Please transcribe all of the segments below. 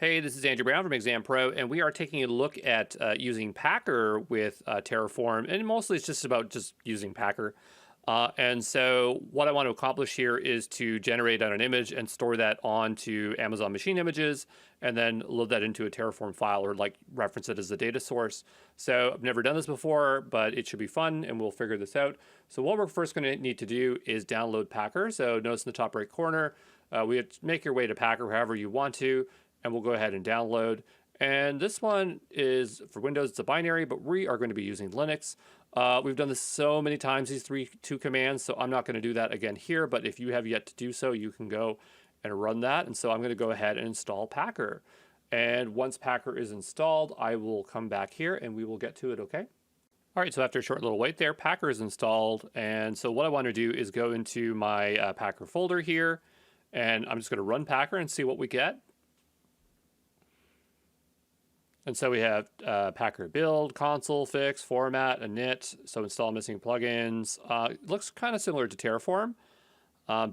Hey, this is Andrew Brown from Exam Pro, and we are taking a look at using Packer with Terraform, and mostly it's just about just using Packer. And so what I want to accomplish here is to generate an image and store that onto Amazon Machine Images, and then load that into a Terraform file or like reference it as a data source. So I've never done this before, but it should be fun, and we'll figure this out. So what we're first going to need to do is download Packer. So notice in the top right corner, we have to make your way to Packer however you want to, and we'll go ahead and download. And this one is for Windows, it's a binary, but we are going to be using Linux. We've done this so many times, these two commands, so I'm not going to do that again here, but if you have yet to do so, you can go and run that. And so I'm going to go ahead and install Packer. And once Packer is installed, I will come back here and we will get to it, okay? All right, so after a short little wait there, Packer is installed. And so what I want to do is go into my Packer folder here, and I'm just going to run Packer and see what we get. And so we have Packer build, console, fix, format, init, so install missing plugins. It looks kind of similar to Terraform.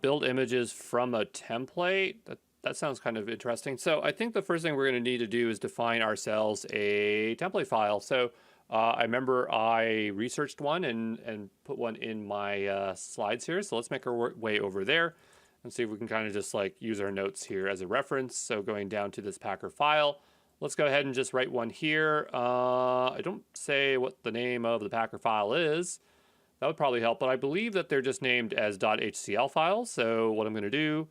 Build images from a template. That sounds kind of interesting. So I think the first thing we're going to need to do is define ourselves a template file. So I remember I researched one and put one in my slides here. So let's make our way over there and see if we can kind of just like use our notes here as a reference. So going down to this Packer file, let's go ahead and just write one here. I don't say what the name of the Packer file is. That would probably help, but I believe that they're just named as .hcl files. So what I'm going to do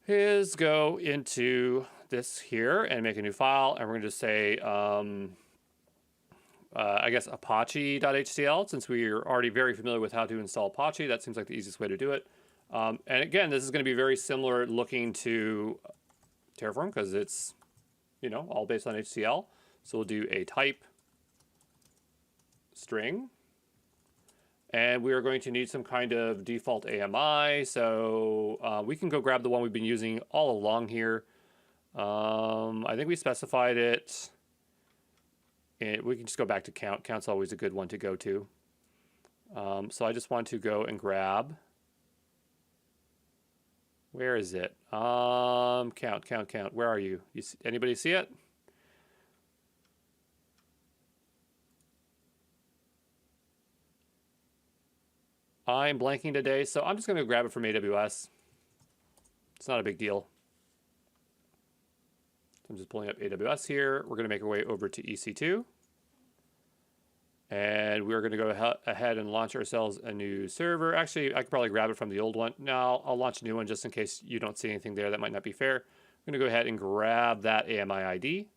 is go into this here and make a new file, and we're going to say, I guess, apache.htcl, since we are already very familiar with how to install Apache. That seems like the easiest way to do it. And again, this is going to be very similar looking to Terraform because it's, you know, all based on HCL. So we'll do a type string. And we are going to need some kind of default AMI. So we can go grab the one we've been using all along here. I think we specified it. And we can just go back to count. Count's always a good one to go to. So I just want to go and grab. Where is it? Count. Where are you? Anybody see it? I'm blanking today, so I'm just going to grab it from AWS. It's not a big deal. So I'm just pulling up AWS here. We're going to make our way over to EC2. And we're going to go ahead and launch ourselves a new server. Actually, I could probably grab it from the old one. No, I'll launch a new one just in case you don't see anything there. That might not be fair. I'm going to go ahead and grab that AMI ID.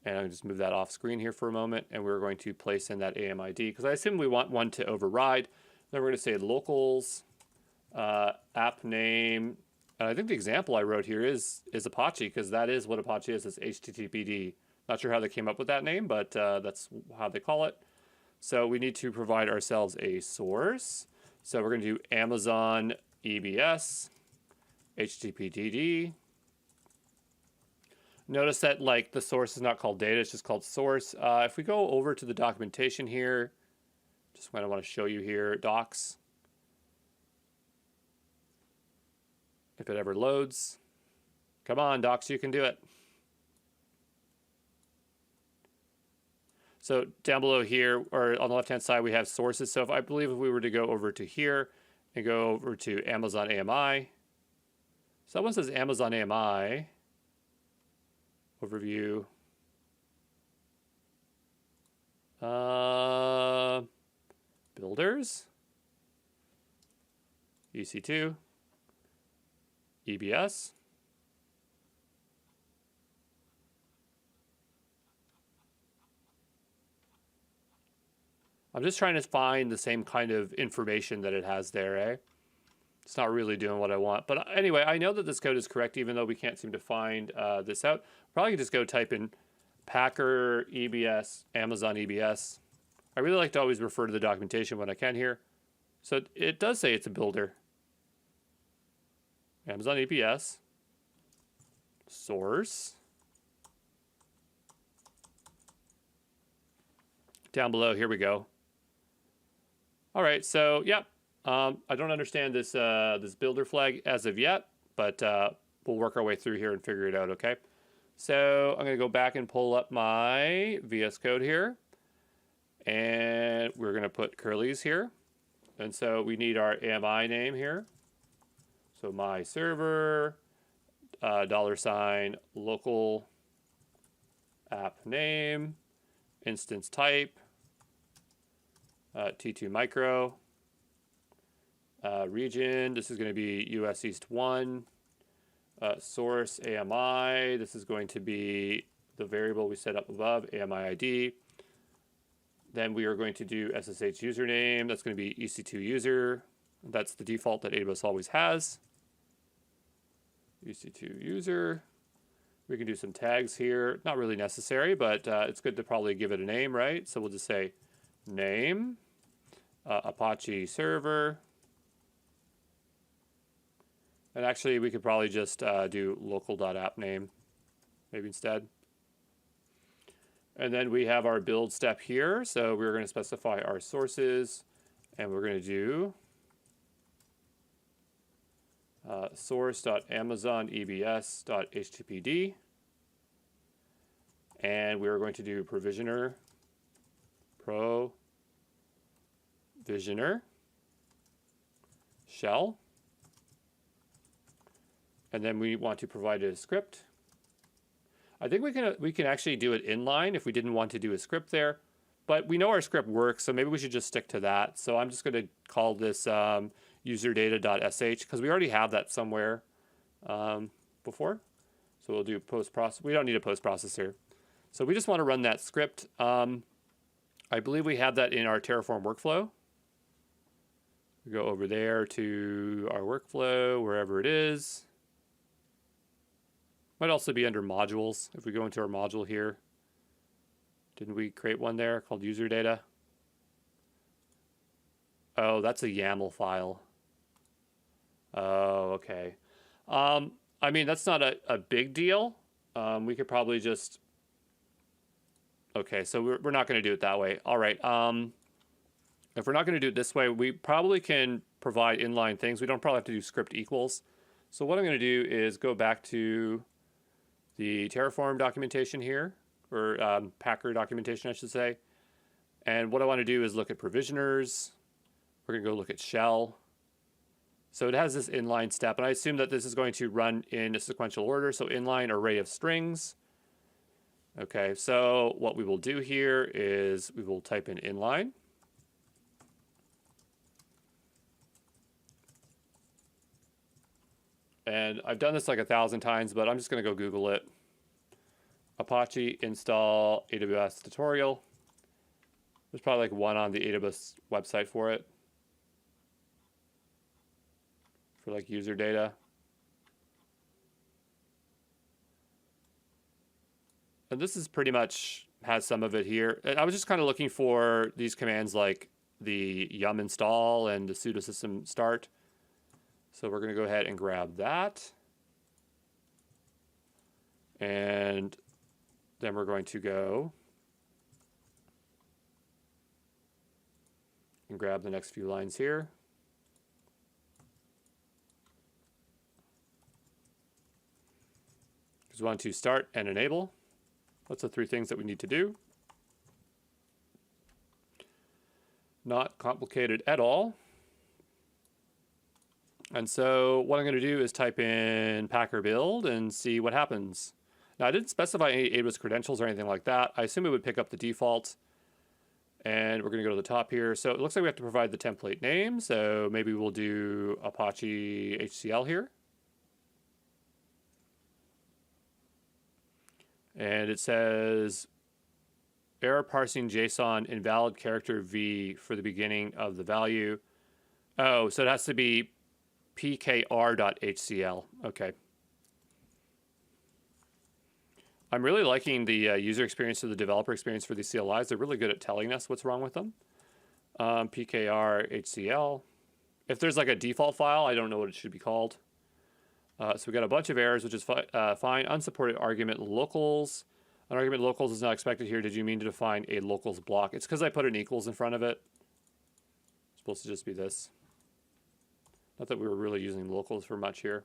And I'll just move that off screen here for a moment. And we're going to place in that AMI ID because I assume we want one to override. Then we're going to say locals, app name. And I think the example I wrote here is Apache because that is what Apache is. It's HTTPD. Not sure how they came up with that name, but that's how they call it. So we need to provide ourselves a source. So we're going to do Amazon EBS, HTTPD. Notice that like the source is not called data, it's just called source. If we go over to the documentation here, just what I want to show you here, docs. If it ever loads. Come on, docs, you can do it. So down below here, or on the left-hand side, we have sources. So I believe if we were to go over to here and go over to Amazon AMI. So that one says Amazon AMI. Overview. Builders. EC2. EBS. I'm just trying to find the same kind of information that it has there, eh? It's not really doing what I want. But anyway, I know that this code is correct, even though we can't seem to find this out. Probably just go type in Packer EBS, Amazon EBS. I really like to always refer to the documentation when I can here. So it does say it's a builder. Amazon EBS. Source. Down below, here we go. All right, so, yeah, I don't understand this this builder flag as of yet, but we'll work our way through here and figure it out, okay? So I'm going to go back and pull up my VS Code here. And we're going to put curlies here. And so we need our AMI name here. So my server, $ local app name, instance type, T2 micro, region, this is going to be US East 1, source AMI, this is going to be the variable we set up above, AMI ID. Then we are going to do SSH username, that's going to be EC2 user, that's the default that AWS always has. EC2 user. We can do some tags here. Not really necessary, but it's good to probably give it a name, right? So we'll just say name, Apache server. And actually, we could probably just do local.app name maybe instead. And then we have our build step here. So we're going to specify our sources, and we're going to do source.amazonebs.httpd, and we're going to do provisioner shell, and then we want to provide a script. I think we can actually do it inline if we didn't want to do a script there, but we know our script works, so maybe we should just stick to that. So I'm just going to call this userdata.sh because we already have that somewhere before. So we'll do post-process. We don't need a post-process here. So we just want to run that script. I believe we have that in our Terraform workflow. We go over there to our workflow, wherever it is. Might also be under modules. If we go into our module here, didn't we create one there called user data? Oh, that's a YAML file. Oh, okay. I mean, that's not a big deal. We could probably just... Okay, so we're not going to do it that way. All right. If we're not going to do it this way, we probably can provide inline things. We don't probably have to do script equals. So what I'm going to do is go back to the Terraform documentation here, or Packer documentation, I should say. And what I want to do is look at provisioners. We're going to go look at shell. So it has this inline step, and I assume that this is going to run in a sequential order. So inline array of strings. Okay, so what we will do here is we will type in inline. And I've done this like 1,000 times, but I'm just going to go Google it. Apache install AWS tutorial. There's probably like one on the AWS website for it. For like user data. And this is pretty much has some of it here. And I was just kind of looking for these commands like the yum install and the sudo system start. So we're going to go ahead and grab that. And then we're going to go and grab the next few lines here. Because we want to start and enable. That's the three things that we need to do. Not complicated at all. And so what I'm going to do is type in Packer build and see what happens. Now, I didn't specify any AWS credentials or anything like that. I assume it would pick up the default. And we're going to go to the top here. So it looks like we have to provide the template name. So maybe we'll do Apache HCL here. And it says error parsing JSON invalid character V for the beginning of the value. Oh, so it has to be pkr.hcl. Okay. I'm really liking the user experience or the developer experience for these CLIs. They're really good at telling us what's wrong with them. pkr.hcl. If there's like a default file, I don't know what it should be called. So we got a bunch of errors, which is fine. Unsupported argument locals. An argument locals is not expected here. Did you mean to define a locals block? It's because I put an equals in front of it. It's supposed to just be this. Not that we were really using locals for much here.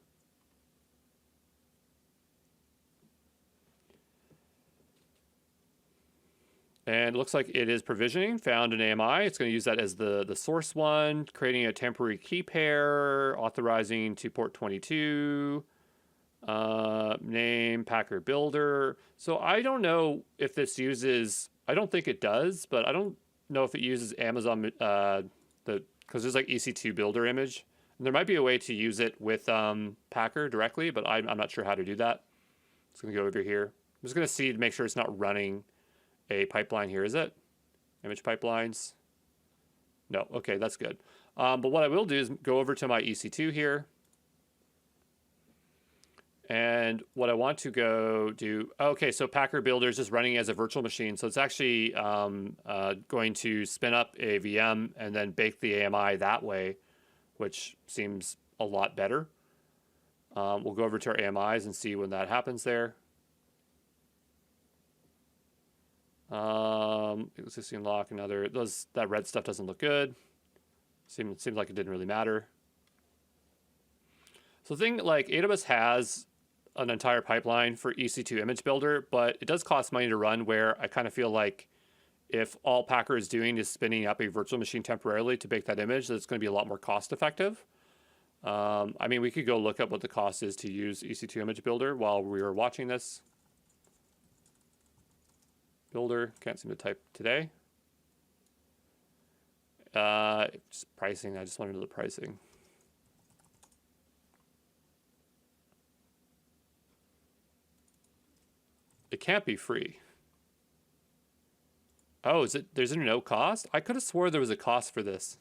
And it looks like it is provisioning, found an AMI. It's going to use that as the source one, creating a temporary key pair, authorizing to port 22, name Packer builder. So I don't know if this uses, I don't think it does, but I don't know if it uses Amazon, because there's like EC2 builder image. And there might be a way to use it with Packer directly, but I'm not sure how to do that. It's going to go over here. I'm just going to see to make sure it's not running a pipeline here, is it? Image pipelines. No, okay, that's good. But what I will do is go over to my EC2 here. And what I want to go do, okay, so Packer Builder is just running as a virtual machine. So it's actually going to spin up a VM and then bake the AMI that way, which seems a lot better. We'll go over to our AMIs and see when that happens there. Existing lock and other, that red stuff doesn't look good. Seems like it didn't really matter. So the thing, like AWS has an entire pipeline for EC2 image builder, but it does cost money to run, where I kind of feel like if all Packer is doing is spinning up a virtual machine temporarily to bake that image, that's going to be a lot more cost effective. I mean, we could go look up what the cost is to use EC2 image builder while we were watching this. Builder, can't seem to type today. Just pricing, I just want to know the pricing. It can't be free. Oh, is it? There's no cost? I could have swore there was a cost for this.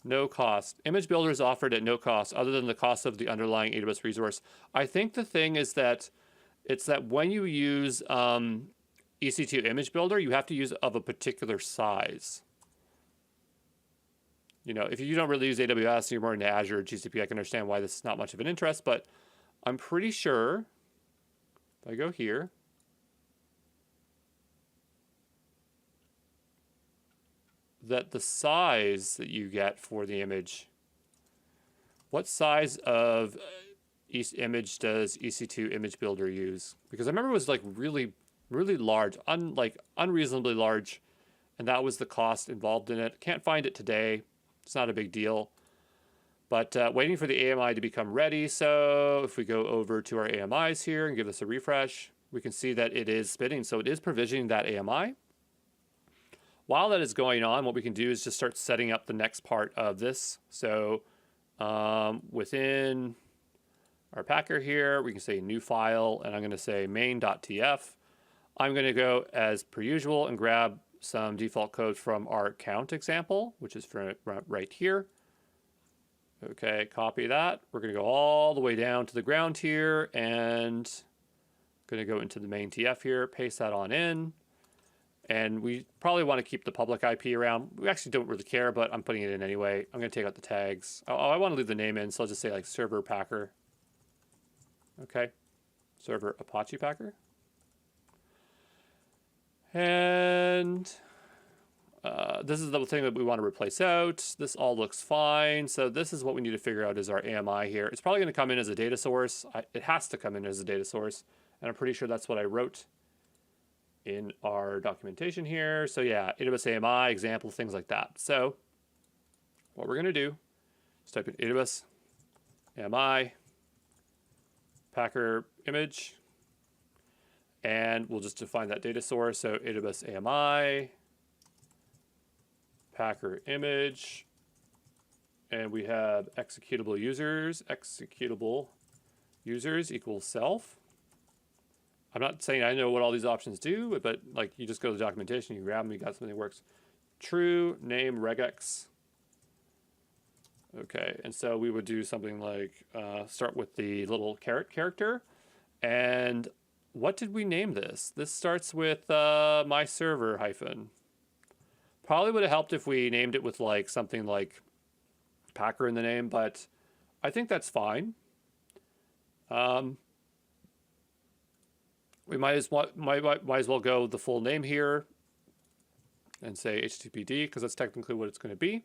No cost. Image builder is offered at no cost other than the cost of the underlying AWS resource. I think the thing is that it's that when you use EC2 image builder, you have to use of a particular size. You know, if you don't really use AWS, you're more into Azure or GCP, I can understand why this is not much of an interest, but I'm pretty sure if I go here, that the size that you get for the image, what size of image does EC2 image builder use? Because I remember it was like really large, unreasonably large, and that was the cost involved in it. Can't find it today. It's not a big deal. But waiting for the AMI to become ready. So if we go over to our AMIs here and give this a refresh, we can see that it is spinning. So it is provisioning that AMI. While that is going on, what we can do is just start setting up the next part of this. So within our Packer here, we can say new file, and I'm going to say main.tf. I'm going to go as per usual and grab some default code from our count example, which is right here. Okay, copy that. We're going to go all the way down to the ground here, and going to go into the main TF here, paste that on in. And we probably want to keep the public IP around. We actually don't really care, but I'm putting it in anyway. I'm going to take out the tags. Oh, I want to leave the name in, so I'll just say like server Packer. Okay, server Apache Packer. And this is the thing that we want to replace out. This all looks fine. So this is what we need to figure out is our AMI here. It's probably going to come in as a data source. It has to come in as a data source. And I'm pretty sure that's what I wrote in our documentation here. So yeah, AWS AMI, example, things like that. So what we're going to do is type in AWS AMI, Packer image, and we'll just define that data source. So AWS AMI, Packer image, and we have executable users equals self. I'm not saying I know what all these options do, but like you just go to the documentation, you grab them, you got something that works. True name regex. Okay, and so we would do something like start with the little caret character. And what did we name this? This starts with my server hyphen. Probably would have helped if we named it with like something like Packer in the name, but I think that's fine. We might as well go the full name here and say HTTPD because that's technically what it's going to be.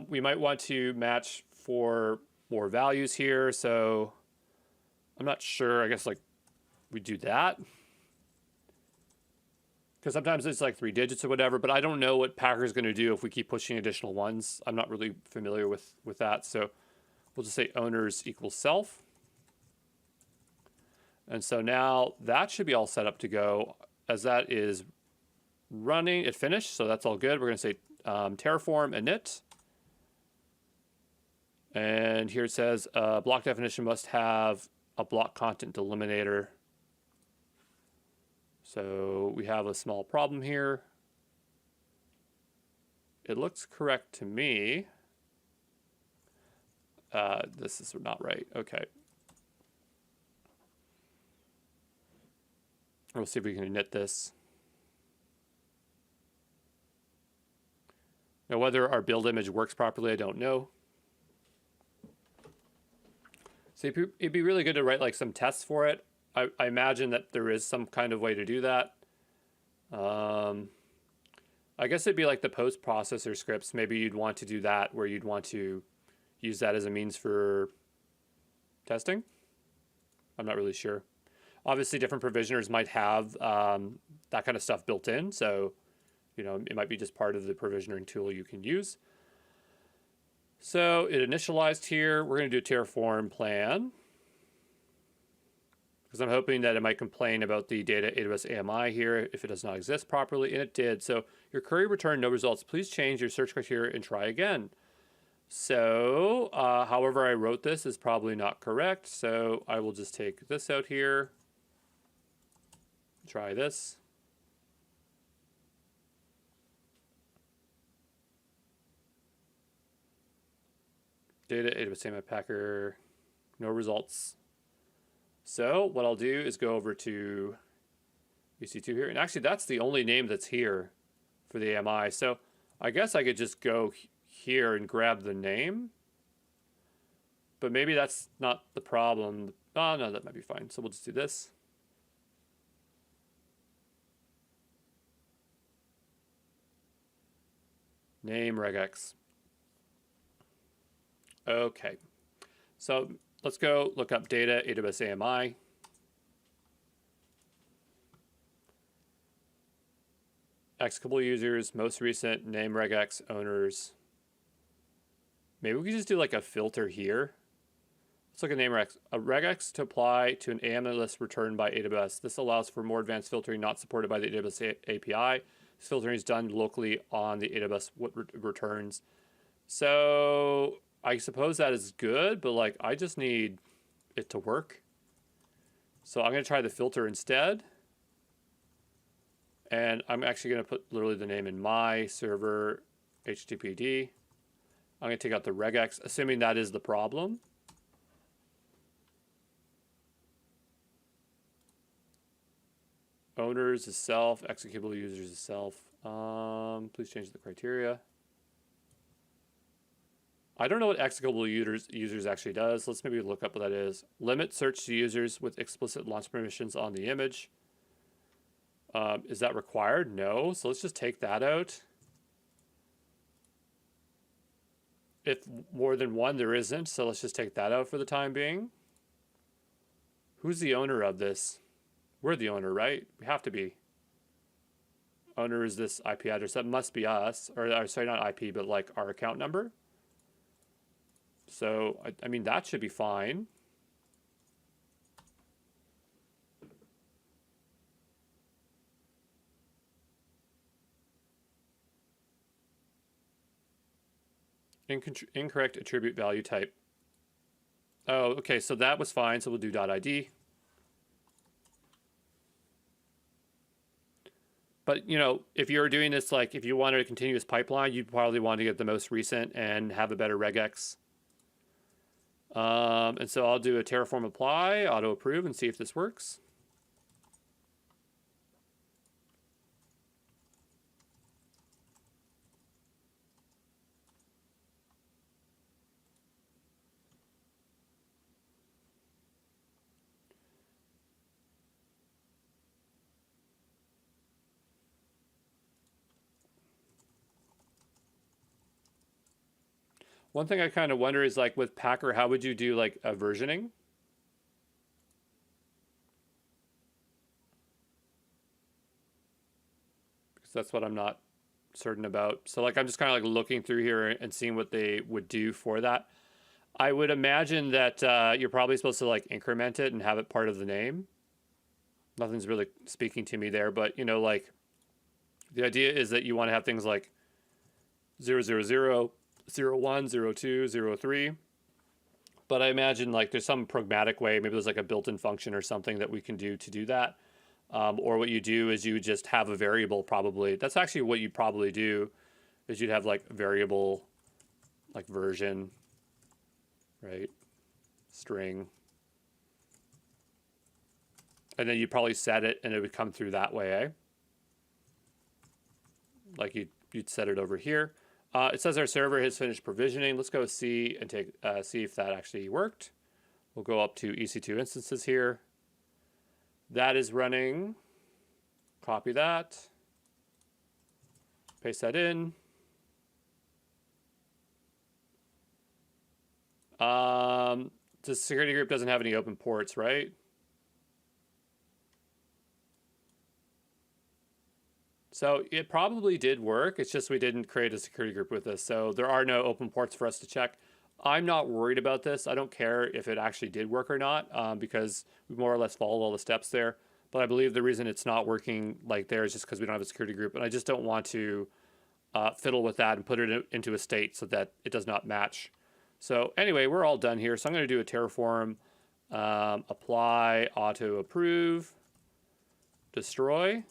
We might want to match for more values here, so I'm not sure. I guess like we do that. because sometimes it's like 3 digits or whatever, but I don't know what Packer is going to do if we keep pushing additional ones. I'm not really familiar with that. So we'll just say owners equals self. And so now that should be all set up to go as that is running. It finished, so that's all good. We're going to say Terraform init. And here it says block definition must have a block content delimiter. So we have a small problem here. It looks correct to me. This is not right. Okay. We'll see if we can init this. Now, whether our build image works properly, I don't know. So it'd be really good to write like some tests for it. I imagine that there is some kind of way to do that. I guess it'd be like the post-processor scripts. Maybe you'd want to do that where you'd want to use that as a means for testing. I'm not really sure. Obviously, different provisioners might have that kind of stuff built in. So, you know, it might be just part of the provisioning tool you can use. So it initialized here. We're going to do Terraform plan, because I'm hoping that it might complain about the data AWS AMI here if it does not exist properly, and it did. So your query returned no results. Please change your search criteria and try again. So however I wrote this is probably not correct. So I will just take this out here. Try this. Data AWS AMI Packer, no results. So what I'll do is go over to EC2 here. And actually, that's the only name that's here for the AMI. So I guess I could just go here and grab the name. But maybe that's not the problem. Oh, no, that might be fine. So we'll just do this. Name regex. Okay. So let's go look up data AWS AMI. Executable users, most recent, name regex, owners. Maybe we could just do like a filter here. Let's look at name regex. A regex to apply to an AMI list returned by AWS. This allows for more advanced filtering not supported by the AWS API. This filtering is done locally on the AWS returns. So I suppose that is good, but like I just need it to work. So I'm going to try the filter instead. And I'm actually going to put literally the name in my server HTTPD. I'm going to take out the regex, assuming that is the problem. Owners is self, executable users is self. Please change the criteria. I don't know what executable users actually does. Let's maybe look up what that is. Limit search to users with explicit launch permissions on the image. Is that required? No. So let's just take that out. If more than one, there isn't. So let's just take that out for the time being. Who's the owner of this? We're the owner, right? We have to be. Owner is this IP address. That must be us. Or sorry, not IP, but like our account number. So, I mean, that should be fine. Incorrect attribute value type. Oh, okay, so that was fine. So we'll do .id. But, you know, if you're doing this, like if you wanted a continuous pipeline, you'd probably want to get the most recent and have a better regex. And so I'll do a Terraform apply, auto approve, and see if this works. One thing I kind of wonder is like with Packer, how would you do like a versioning? because that's what I'm not certain about. So like I'm just kind of like looking through here and seeing what they would do for that. I would imagine that you're probably supposed to like increment it and have it part of the name. Nothing's really speaking to me there, but you know, like the idea is that you want to have things like 000, 01, 02, 03. But I imagine like there's some pragmatic way, maybe there's like a built-in function or something that we can do to do that. Or what you do is you just have a variable probably. That's actually what you'd probably do is you'd have like variable like version, right? String. And then you'd probably set it and it would come through that way, eh? Like you'd set it over here. It says our server has finished provisioning. Let's go see and see if that actually worked. We'll go up to EC2 instances here. That is running. Copy that. Paste that in. The security group doesn't have any open ports, right? So it probably did work. It's just we didn't create a security group with this. So there are no open ports for us to check. I'm not worried about this. I don't care if it actually did work or not because we more or less followed all the steps there. But I believe the reason it's not working like there is just because we don't have a security group. And I just don't want to fiddle with that and put it into a state so that it does not match. So anyway, we're all done here. So I'm going to do a Terraform, apply, auto approve, destroy.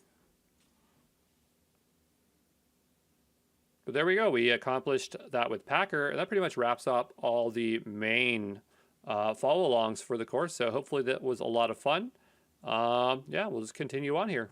But there we go. We accomplished that with Packer. And that pretty much wraps up all the main follow-alongs for the course. So hopefully that was a lot of fun. Yeah, we'll just continue on here.